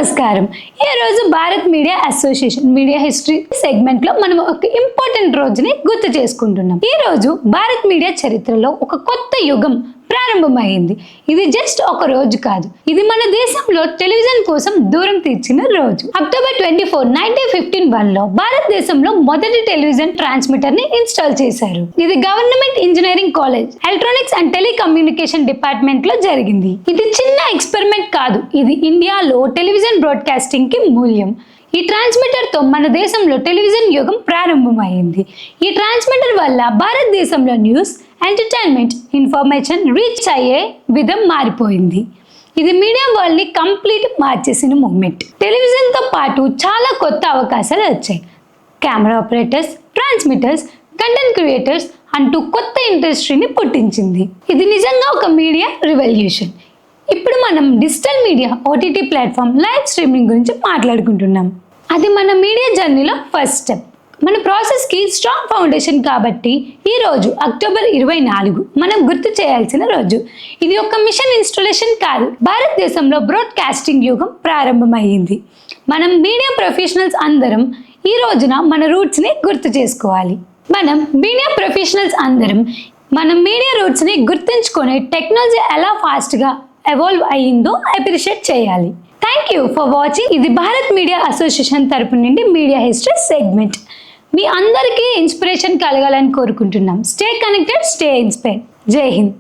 నమస్కారం. ఈ రోజు Bharat media association media history segment లో మనం ఒక ఇంపార్టెంట్ రోజుని గుర్తు చేసుకుంటున్నాం. ఈ రోజు భారత్ మీడియా చరిత్రలో ఒక కొత్త యుగం ప్రారంభమైంది. ఇది జస్ట్ ఒక రోజు కాదు, ఇది మన దేశంలో టెలివిజన్ కోసం దూరం తీర్చిన రోజు. అక్టోబర్ 24, 1951 లో భారతదేశంలో మొదటి టెలివిజన్ ట్రాన్స్మిటర్ ని ఇన్స్టాల్ చేశారు. ఇది government engineering college electronics and telecommunication department లో జరిగింది. ఇది చిన్న ఎక్స్పెరిమెంట్ కాదు, ఇది ఇండియాలో టెలివిజన్ బ్రాడ్కాస్టింగ్ కి మూల్యం. ఈ ట్రాన్స్మిటర్ తో మన దేశంలో టెలివిజన్ యుగం ప్రారంభమైంది. ఈ ట్రాన్స్మిటర్ వల్ల భారతదేశంలో న్యూస్, ఎంటర్టైన్మెంట్, ఇన్ఫర్మేషన్ రీచ్ అయ్యే విధం మారిపోయింది. ఇది మీడియా వరల్డ్ ని కంప్లీట్ మార్చేసిన మూమెంట్. టెలివిజన్ తో పాటు చాలా కొత్త అవకాశాలు వచ్చాయి. Camera operators, transmitters, content creators అంటూ కొత్త ఇండస్ట్రీని పుట్టించింది. ఇది నిజంగా ఒక మీడియా రివల్యూషన్. ఇప్పుడు మనం digital media, OTT platform, live streaming గురించి మాట్లాడుకుంటున్నాం. అది మన మీడియా జర్నీలో ఫస్ట్ స్టెప్. మన ప్రాసెస్కి స్ట్రాంగ్ ఫౌండేషన్ కాబట్టి ఈ రోజు అక్టోబర్ 24 మనం గుర్తు చేయాల్సిన రోజు. ఇది ఒక మిషన్ ఇన్స్టాలేషన్ కాదు, భారతదేశంలో బ్రాడ్కాస్టింగ్ యుగం ప్రారంభమైంది. మనం మీడియా ప్రొఫెషనల్స్ అందరం ఈ రోజున మన రూట్స్ని గుర్తు చేసుకోవాలి. మనం మీడియా రూట్స్ని గుర్తుంచుకొని టెక్నాలజీ ఎలా ఫాస్ట్గా ఎవాల్వ్ అయ్యిందో అప్రిషియేట్ చేయాలి. Thank you for watching. ఇది భారత్ మీడియా అసోసియేషన్ తరపు నుండి మీడియా హిస్టరీ సెగ్మెంట్. మీ అందరికీ ఇన్స్పిరేషన్ కలగాలని కోరుకుంటున్నాం. Stay connected, stay inspired. జై హింద్.